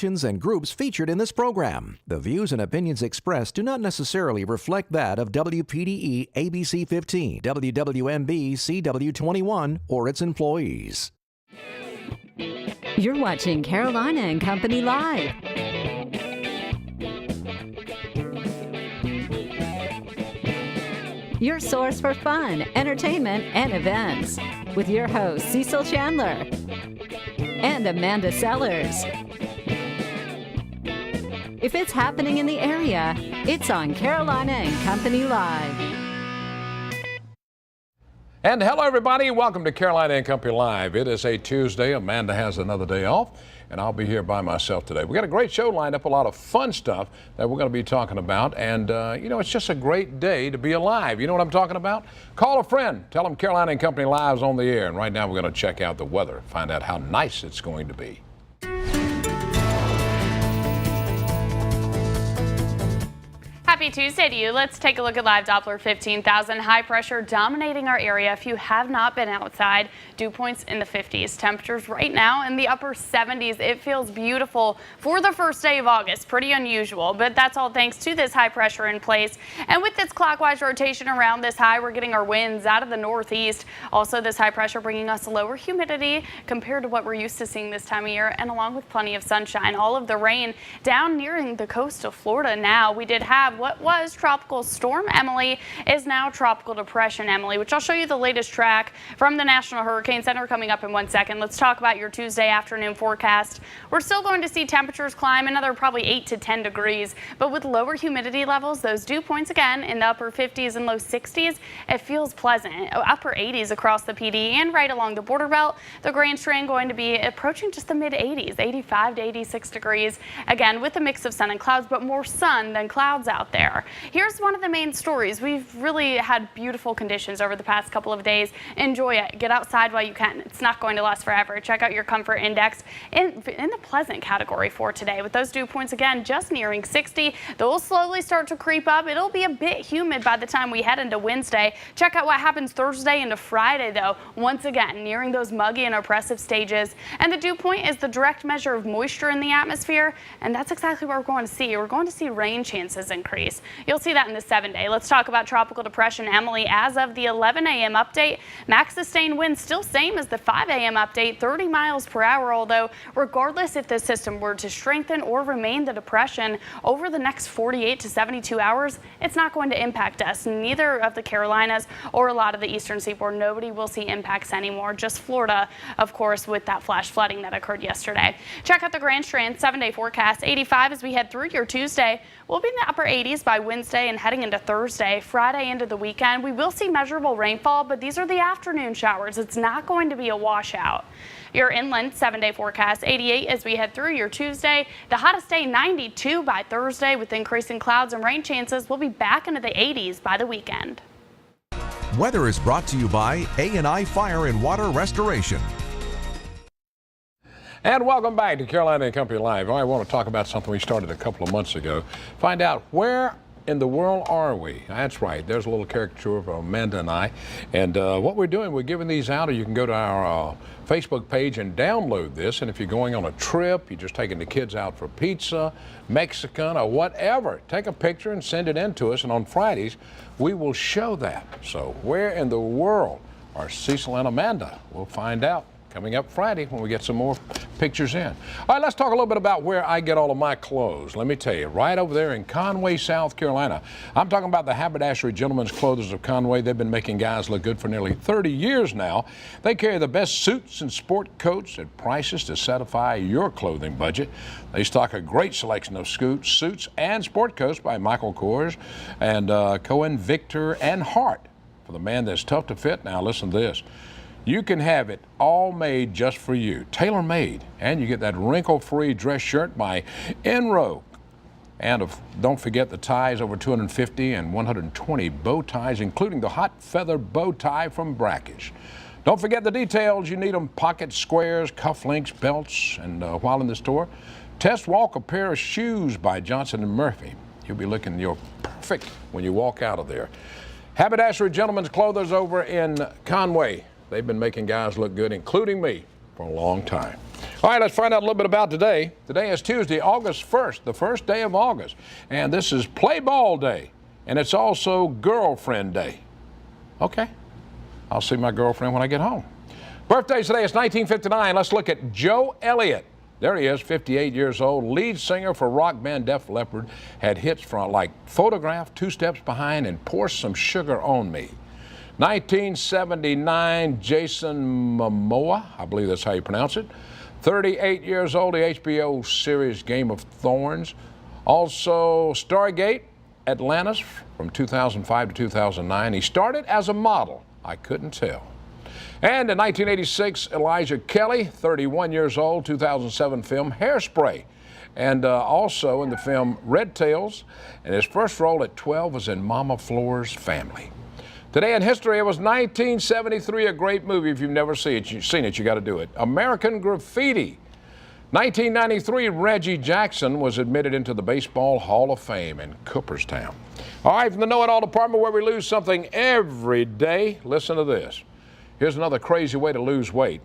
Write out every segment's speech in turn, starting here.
actions, and groups featured in this program. The views and opinions expressed do not necessarily reflect that of WPDE ABC 15, WWMB CW21, or its employees. You're watching Carolina and Company Live. Your source for fun, entertainment, and events. With your hosts, Cecil Chandler and Amanda Sellers. If it's happening in the area, it's on Carolina and Company Live. And hello, everybody. Welcome to Carolina and Company Live. It is a Tuesday. Amanda has another day off, and I'll be here by myself today. We got a great show lined up, a lot of fun stuff that we're going to be talking about. And, it's just a great day to be alive. You know what I'm talking about? Call a friend. Tell them Carolina and Company Live's on the air. And right now, we're going to check out the weather, find out how nice it's going to be. Happy Tuesday to you. Let's take a look at live Doppler 15,000. High pressure dominating our area. If you have not been outside, dew points in the 50s. Temperatures right now in the upper 70s. It feels beautiful for the first day of August. Pretty unusual, but that's all thanks to this high pressure in place. And with this clockwise rotation around this high, we're getting our winds out of the northeast. Also, this high pressure bringing us lower humidity compared to what we're used to seeing this time of year, and along with plenty of sunshine. All of the rain down nearing the coast of Florida now. We did have what was Tropical Storm Emily is now Tropical Depression Emily, which I'll show you the latest track from the National Hurricane Center coming up in 1 second. Let's talk about your Tuesday afternoon forecast. We're still going to see temperatures climb another probably 8 to 10 degrees, but with lower humidity levels, those dew points again in the upper 50s and low 60s, it feels pleasant. Upper 80s across the PD and right along the border belt. The Grand Strand going to be approaching just the mid 80s, 85 to 86 degrees. Again, with a mix of sun and clouds, but more sun than clouds out there. Here's one of the main stories. We've really had beautiful conditions over the past couple of days. Enjoy it. Get outside while you can. It's not going to last forever. Check out your comfort index in the pleasant category for today. With those dew points again just nearing 60, they'll slowly start to creep up. It'll be a bit humid by the time we head into Wednesday. Check out what happens Thursday into Friday though. Once again, nearing those muggy and oppressive stages. And the dew point is the direct measure of moisture in the atmosphere, and that's exactly what we're going to see. We're going to see rain chances increase. You'll see that in the 7-day. Let's talk about Tropical Depression Emily. As of the 11 a.m. update, max sustained winds still same as the 5 a.m. update, 30 miles per hour, although regardless if this system were to strengthen or remain the depression over the next 48 to 72 hours, it's not going to impact us. Neither of the Carolinas or a lot of the eastern seaboard. Nobody will see impacts anymore. Just Florida, of course, with that flash flooding that occurred yesterday. Check out the Grand Strand 7-day forecast. 85 as we head through your Tuesday. We'll be in the upper 80s by Wednesday and heading into Thursday. Friday into the weekend, we will see measurable rainfall, but these are the afternoon showers. It's not going to be a washout. Your inland 7-day forecast, 88 as we head through your Tuesday. The hottest day, 92 by Thursday with increasing clouds and rain chances. We'll be back into the 80s by the weekend. Weather is brought to you by A&I Fire and Water Restoration. And welcome back to Carolina and Company Live. I want to talk about something we started a couple of months ago. Find out where in the world are we? That's right. There's a little caricature of Amanda and I. And what we're doing, we're giving these out. Or you can go to our Facebook page and download this. And if you're going on a trip, you're just taking the kids out for pizza, Mexican, or whatever, take a picture and send it in to us. And on Fridays, we will show that. So where in the world are Cecil and Amanda? We'll find out coming up Friday when we get some more pictures in. All right, let's talk a little bit about where I get all of my clothes. Let me tell you, right over there in Conway, South Carolina. I'm talking about the Haberdashery Gentlemen's Clothers of Conway. They've been making guys look good for nearly 30 years now. They carry the best suits and sport coats at prices to satisfy your clothing budget. They stock a great selection of suits and sport coats by Michael Kors and Cohen, Victor, and Hart. For the man that's tough to fit, now listen to this. You can have it all made just for you, tailor-made, and you get that wrinkle-free dress shirt by Enro. And don't forget the ties, over 250 and 120 bow ties, including the hot feather bow tie from Brackish. Don't forget the details. You need them: pockets, squares, cufflinks, belts, and while in the store, test walk a pair of shoes by Johnson & Murphy. You'll be looking your perfect when you walk out of there. Haberdashery Gentlemen's Clothers over in Conway. They've been making guys look good, including me, for a long time. All right, let's find out a little bit about today. Today is Tuesday, August 1st, the first day of August. And this is Play Ball Day. And it's also Girlfriend Day. Okay. I'll see my girlfriend when I get home. Birthdays today is 1959. Let's look at Joe Elliott. There he is, 58 years old, lead singer for rock band Def Leppard, had hits from like Photograph, Two Steps Behind, and Pour Some Sugar on Me. 1979, Jason Momoa, I believe that's how you pronounce it. 38 years old, the HBO series Game of Thrones. Also, Stargate, Atlantis from 2005 to 2009. He started as a model. I couldn't tell. And in 1986, Elijah Kelly, 31 years old, 2007 film Hairspray. And also in the film Red Tails. And his first role at 12 was in Mama Floor's Family. Today in history, it was 1973, a great movie. If you've never seen it, you got to do it. American Graffiti. 1993, Reggie Jackson was admitted into the Baseball Hall of Fame in Cooperstown. All right, from the Know It All department where we lose something every day, listen to this. Here's another crazy way to lose weight.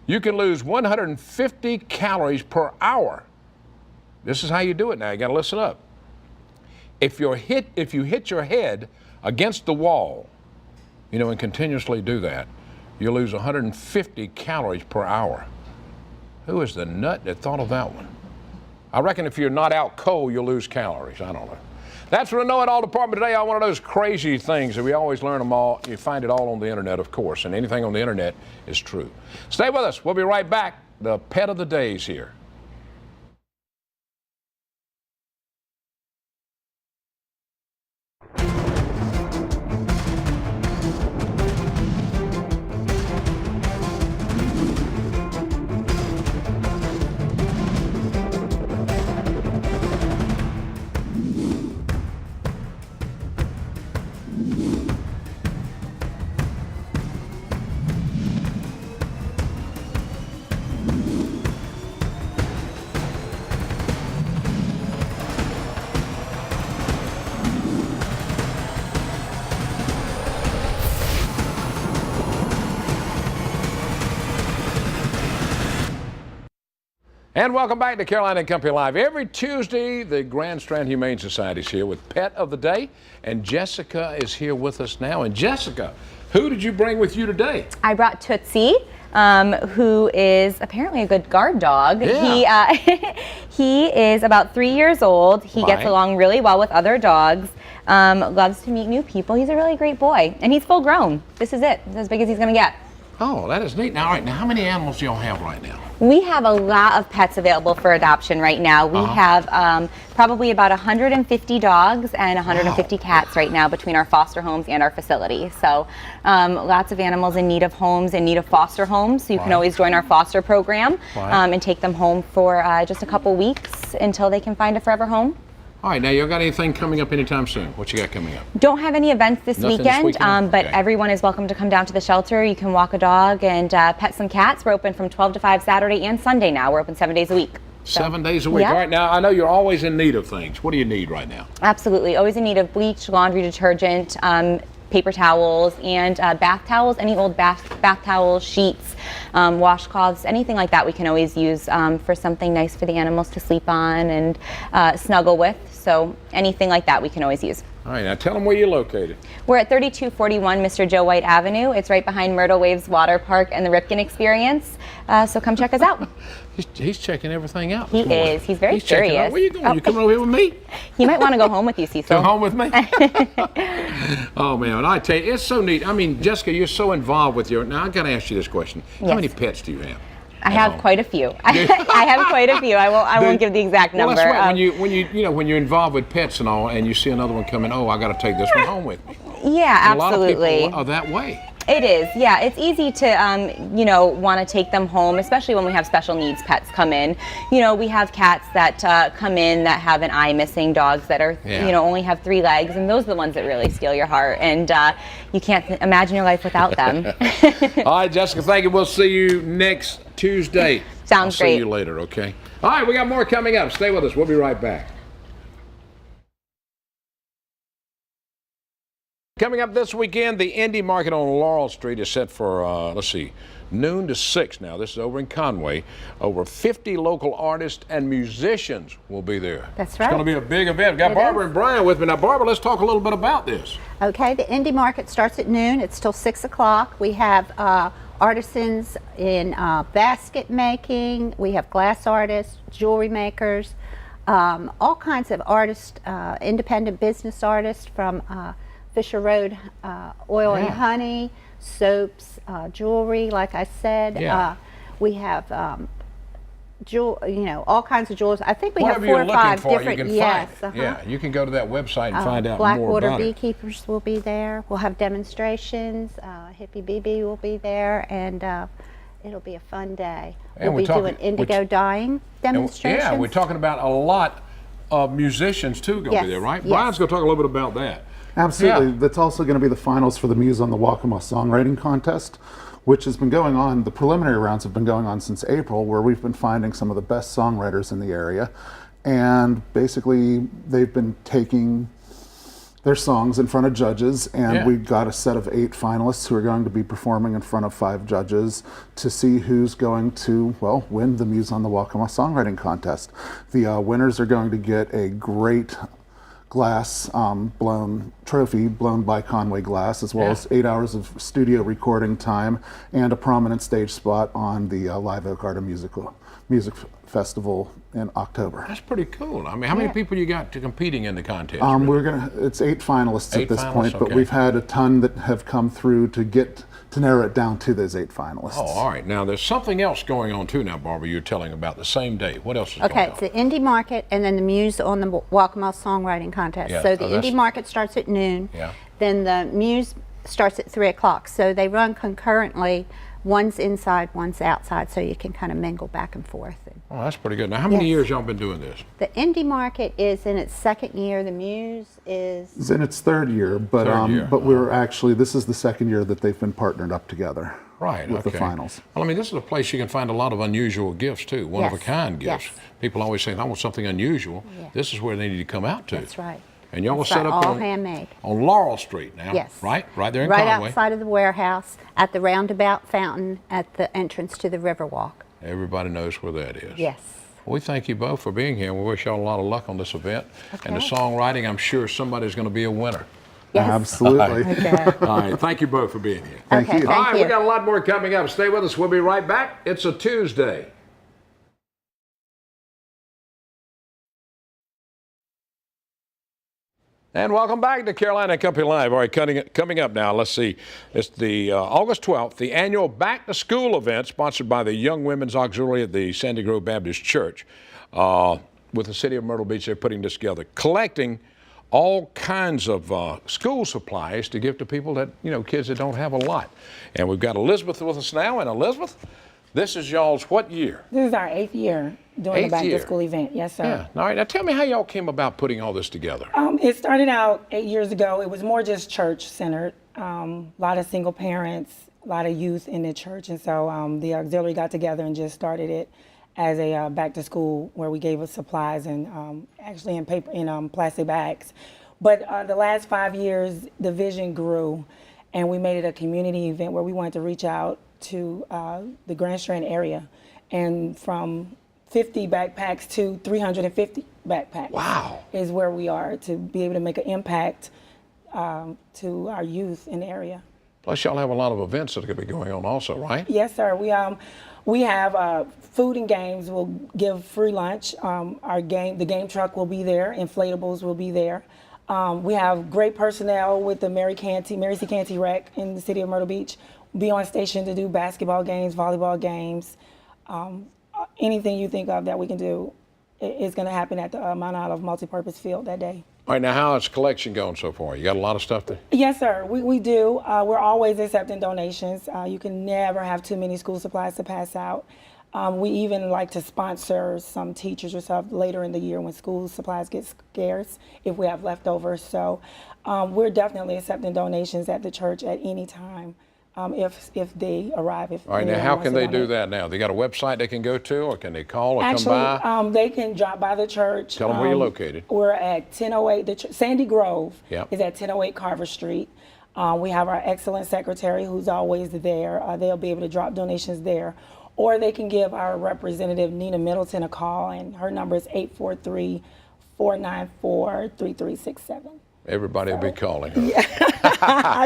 You can lose 150 calories per hour. This is how you do it now. You got to listen up. If you hit your head against the wall, and continuously do that, you lose 150 calories per hour. Who is the nut that thought of that one? I reckon if you're not out cold, you'll lose calories. I don't know. That's from the Know It All department today on one of those crazy things that we always learn them all. You find it all on the internet, of course, and anything on the internet is true. Stay with us. We'll be right back. The pet of the day is here. And welcome back to Carolina and Company Live. Every Tuesday, the Grand Strand Humane Society is here with Pet of the Day, and Jessica is here with us now. And Jessica, who did you bring with you today? I brought Tootsie, who is apparently a good guard dog. Yeah. He is about 3 years old. He gets along really well with other dogs. Loves to meet new people. He's a really great boy, and he's full grown. This is it. It's as big as he's going to get. Oh, that is neat. Now, all right, now how many animals do y'all have right now? We have a lot of pets available for adoption right now. We have probably about 150 dogs and 150 cats right now between our foster homes and our facility. So lots of animals in need of homes, in need of foster homes. So you can always join our foster program and take them home for just a couple weeks until they can find a forever home. All right, now you got anything coming up anytime soon? What you got coming up? Don't have any events this Nothing weekend, this weekend? but Okay. everyone is welcome to come down to the shelter. You can walk a dog and pet some cats. We're open from 12 to 5 Saturday and Sunday now. We're open 7 days a week. 7 days a week. Yeah. All right, now I know you're always in need of things. What do you need right now? Absolutely. Always in need of bleach, laundry detergent, paper towels, and bath towels. Any old bath towels, sheets, washcloths, anything like that we can always use for something nice for the animals to sleep on and snuggle with. So anything like that we can always use. All right, now tell them where you're located. We're at 3241 Mr. Joe White Avenue. It's right behind Myrtle Waves Water Park and the Ripken Experience. So come check us out. He's checking everything out. He is. He's very checking out. curious. Where you going? You coming over here with me? He might want to go home with you, Cecil. Come home with me? Oh, man, I tell you, it's so neat. I mean, Jessica, you're so involved with your... Now, I got to ask you this question. How Yes. many pets do you have? I have quite a few. I have quite a few. I won't give the exact number. Well, that's right. When you're involved with pets and all, and you see another one coming, oh, I got to take this one home with me. Yeah, And absolutely. a lot of people are that way. It is, yeah. It's easy to, want to take them home, especially when we have special needs pets come in. We have cats that come in that have an eye missing, dogs that are, only have 3 legs, and those are the ones that really steal your heart. And you can't imagine your life without them. All right, Jessica, thank you. We'll see you next Tuesday. Sounds I'll great. see you later, okay? All right, we got more coming up. Stay with us. We'll be right back. Coming up this weekend, the Indie Market on Laurel Street is set for, let's see, noon to 6 now. This is over in Conway. Over 50 local artists and musicians will be there. That's right. It's going to be a big event. We've got Barbara and Brian with me. Now, Barbara, let's talk a little bit about this. Okay, the Indie Market starts at noon. It's till 6 o'clock. We have artisans in basket making. We have glass artists, jewelry makers, all kinds of artists, independent business artists from Fisher Road Oil and Honey, soaps, jewelry, like I said. We have all kinds of jewels. I think we have 4 or 5 different. Yeah, you can go to that website and find out more Blackwater about beekeepers will be there. We'll have demonstrations. Hippie BB will be there, and it'll be a fun day. And we'll be doing indigo dyeing demonstrations. Yeah, we're talking about a lot of musicians too going to be there, right? Yes. Brian's going to talk a little bit about that. Absolutely. Yeah. That's also going to be the finals for the Muse on the Waccamaw Songwriting Contest, which has been going on. The preliminary rounds have been going on since April, where we've been finding some of the best songwriters in the area. And basically, they've been taking their songs in front of judges, and we've got a set of 8 finalists who are going to be performing in front of 5 judges to see who's going to, well, win the Muse on the Waccamaw Songwriting Contest. The winners are going to get a great glass trophy blown by Conway Glass, as well as 8 hours of studio recording time and a prominent stage spot on the Live Oak Art and Music Festival in October. That's pretty cool. I mean, how many people you got competing in the contest? It's 8 finalists at this point, but we've had a ton that have come through to narrow it down to those 8 finalists. Oh, all right. Now, there's something else going on too now, Barbara, you're telling about the same day. What else is going on? Okay, it's the Indie Market and then the Muse on the Waccamaw Songwriting Contest. So the Indie Market starts at noon. Then the Muse starts at 3 o'clock. So they run concurrently. One's inside, one's outside, so you can kind of mingle back and forth. Oh, that's pretty good. Now, how many years y'all been doing this? The Indie Market is in its 2nd year. The Muse is... It's in its 3rd year, but we're actually, this is the 2nd year that they've been partnered up together. Right, with the finals. Well, I mean, this is a place you can find a lot of unusual gifts too, one-of-a-kind gifts. People always say, I want something unusual. This is where they need to come out to. That's right. And y'all will set up all handmade. On Laurel Street now, right? Right there in Conway. Right outside of the warehouse, at the roundabout fountain, at the entrance to the Riverwalk. Everybody knows where that is. Yes. We thank you both for being here. We wish y'all a lot of luck on this event. And the songwriting, I'm sure somebody's going to be a winner. Yes. Absolutely. All right. Thank you both for being here. Thank you. All right, we got a lot more coming up. Stay with us. We'll be right back. It's a Tuesday. And welcome back to Carolina Company Live. All right, coming up now, let's see. It's the August 12th, the annual Back to School event sponsored by the Young Women's Auxiliary at the Sandy Grove Baptist Church. With the city of Myrtle Beach, they're putting this together, collecting all kinds of school supplies to give to people that, kids that don't have a lot. And we've got Elizabeth with us now. And Elizabeth, this is y'all's what year? This is our 8th year doing the Back to School event. Yes, sir. Yeah. All right. Now tell me how y'all came about putting all this together. It started out 8 years ago. It was more just church centered. A lot of single parents, a lot of youth in the church. And so the auxiliary got together and just started it as a back to school where we gave us supplies and actually in paper, in plastic bags. But the last 5 years, the vision grew and we made it a community event where we wanted to reach out to the Grand Strand area, and from 50 backpacks to 350 backpacks. Wow. Is where we are to be able to make an impact to our youth in the area. Plus, y'all have a lot of events that are going to be going on also, right? Yes, sir. We have food and games. We'll give free lunch. The game truck will be there. Inflatables will be there. We have great personnel with the Mary C. Canty Rec in the city of Myrtle Beach. Be on station to do basketball games, volleyball games, anything you think of that we can do is going to happen at the Mount Olive multipurpose field that day. All right, now how is collection going so far? You got a lot of stuff there? Yes, sir. We do. We're always accepting donations. You can never have too many school supplies to pass out. We even like to sponsor some teachers or stuff later in the year when school supplies get scarce if we have leftovers. So we're definitely accepting donations at the church at any time. if they arrive. All right, now how can they do that now? They got a website they can go to, or can they call or Actually, come by? they can drop by the church. Tell them where you're located. We're at 1008, Sandy Grove Yep. is at 1008 Carver Street. We have our excellent secretary who's always there. They'll be able to drop donations there. Or they can give our representative, Nina Middleton, a call, and her number is 843-494-3367. Everybody will be calling her.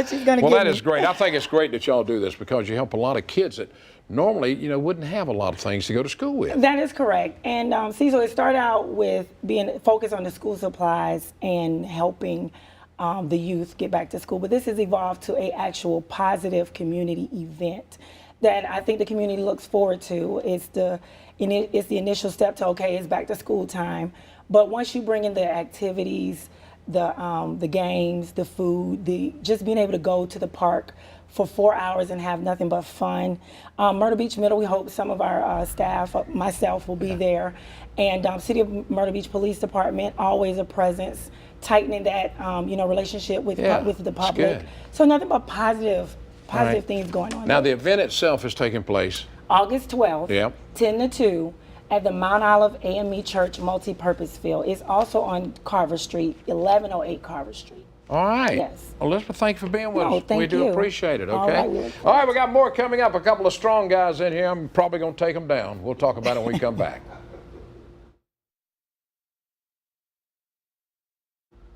She's gonna Well, get that me. is great. I think it's great that y'all do this because you help a lot of kids that normally, wouldn't have a lot of things to go to school with. That is correct. And Cecil, it started out with being focused on the school supplies and helping the youth get back to school. But this has evolved to an actual positive community event that I think the community looks forward to. It's the initial step to, okay, it's back to school time. But once you bring in the activities, the games, the food, just being able to go to the park for 4 hours and have nothing but fun. Myrtle Beach Middle, we hope some of our staff, myself, will be there. And City of Myrtle Beach Police Department, always a presence, tightening that relationship with the public. good. So nothing but positive right. things going on. Now, the event itself is taking place. August 12th, Yep. 10 to 2, at the Mount Olive AME Church Multi-Purpose Field. It's also on Carver Street, 1108 Carver Street. All right. Yes. Well, Elizabeth, thank you for being with No, us. thank We do you. appreciate it, All okay? right, we look All right, we got more coming up. A couple of strong guys in here. I'm probably going to take them down. We'll talk about it when we come back.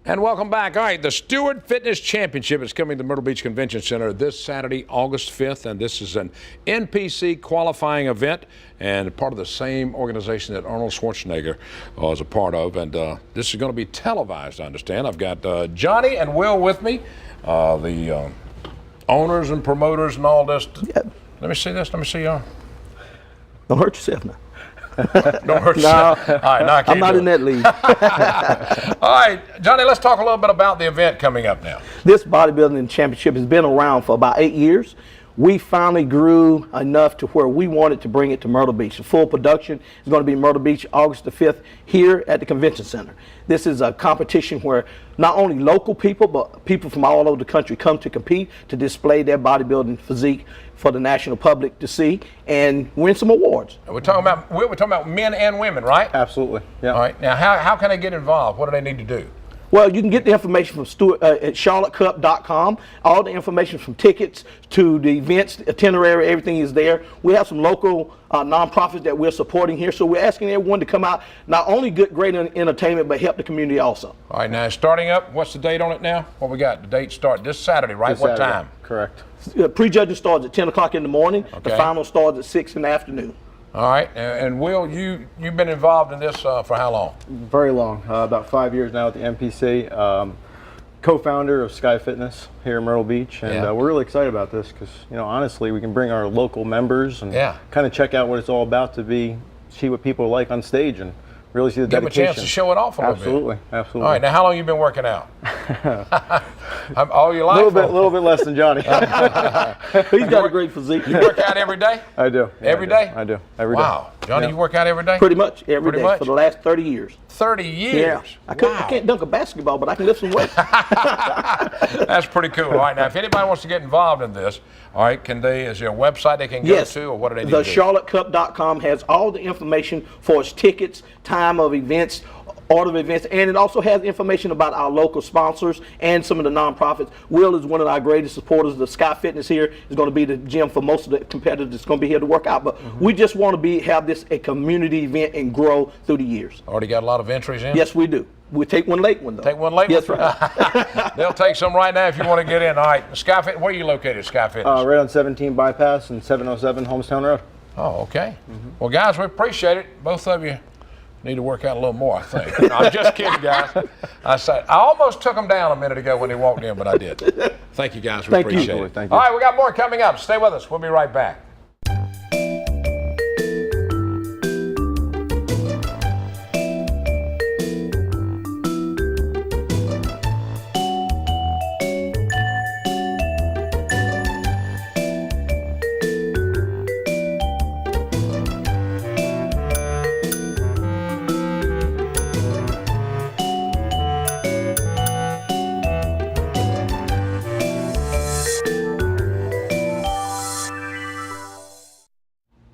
And welcome back. All right, the Stewart Fitness Championship is coming to Myrtle Beach Convention Center this Saturday, August 5th, and this is an NPC qualifying event and part of the same organization that Arnold Schwarzenegger was a part of. And this is going to be televised, I understand. I've got Johnny and Will with me, the owners and promoters and all this. Yep. Let me see this. Let me see y'all. Don't hurt yourself now. Don't hurt yourself. All right, now I can't I'm not do in it. that league. All right, Johnny, let's talk a little bit about the event coming up now. This bodybuilding championship has been around for about 8 years. We finally grew enough to where we wanted to bring it to Myrtle Beach. The full production is going to be in Myrtle Beach August the 5th here at the Convention Center. This is a competition where not only local people, but people from all over the country come to compete to display their bodybuilding physique for the national public to see and win some awards. We're talking about men and women, right? Absolutely. Yeah. All right. Now, how can they get involved? What do they need to do? Well, you can get the information from Stuart at charlottecup.com. All the information from tickets to the events, the itinerary, everything is there. We have some local nonprofits that we're supporting here, so we're asking everyone to come out, not only get great entertainment, but help the community also. All right. Now, starting up, what's the date on it now? What we got? The date start this Saturday, right? This What Saturday. time? Correct. Pre-judging starts at 10 o'clock in the morning. Okay. The final starts at 6 in the afternoon. All right. And Will, you've been involved in this for how long? Very long. About 5 years now at the MPC. Co-founder of Sky Fitness here in Myrtle Beach, and Yeah. we're really excited about this because, honestly, we can bring our local members and Yeah. kind of check out what it's all about see what people are like on stage and really see the Give them a dedication. chance to show it off a little bit. Absolutely, absolutely. All right. Now, how long you been working out? All your A life? little bit less than Johnny. He's got a great physique. You work out every day? I do. Yeah, Every day? I do. Every day. Wow. Johnny, Yeah. you work out every day? Pretty much every Pretty day much? for the last 30 years. 30 years? Yeah. I can't dunk a basketball, but I can lift some weights. That's pretty cool. All right, now if anybody wants to get involved in this, all right, is there a website they can go Yes. to, or what do they need The to do? charlottecup.com has all the information for its tickets, time of events, order of events, and it also has information about our local sponsors and some of the nonprofits. Will is one of our greatest supporters. The Sky Fitness here is going to be the gym for most of the competitors that's going to be here to work out. But we just want to have this a community event and grow through the years. Already got a lot of entries in? Yes, we do. We take one late one though. Take one late Yes, one? right. They'll take some right now if you want to get in. All right, Sky Fit, where are you located, Sky Fitness? Right on 17 Bypass and 707 Homestown Road. Oh, okay. Well, guys, we appreciate it. Both of you need to work out a little more, I think. No, I'm just kidding, guys. I almost took them down a minute ago when they walked in, but I did. Thank you, guys. We Thank you. appreciate it. Thank you. All right, we got more coming up. Stay with us. We'll be right back.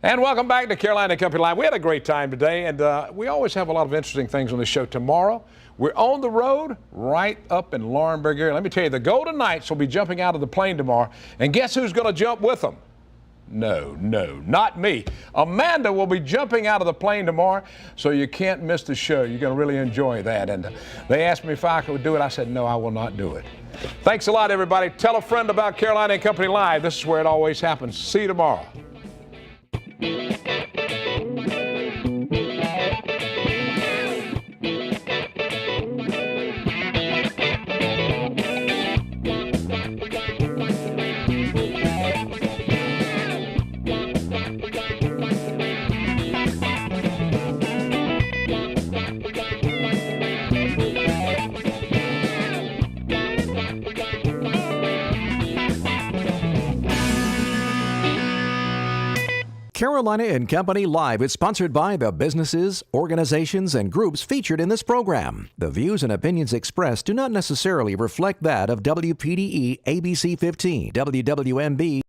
And welcome back to Carolina Company Live. We had a great time today, and we always have a lot of interesting things on the show. Tomorrow, we're on the road right up in Laurinburg area. Let me tell you, the Golden Knights will be jumping out of the plane tomorrow, and guess who's going to jump with them? No, not me. Amanda will be jumping out of the plane tomorrow, so you can't miss the show. You're going to really enjoy that. And they asked me if I could do it. I said, no, I will not do it. Thanks a lot, everybody. Tell a friend about Carolina Company Live. This is where it always happens. See you tomorrow. Carolina and Company Live is sponsored by the businesses, organizations, and groups featured in this program. The views and opinions expressed do not necessarily reflect that of WPDE ABC 15, WWMB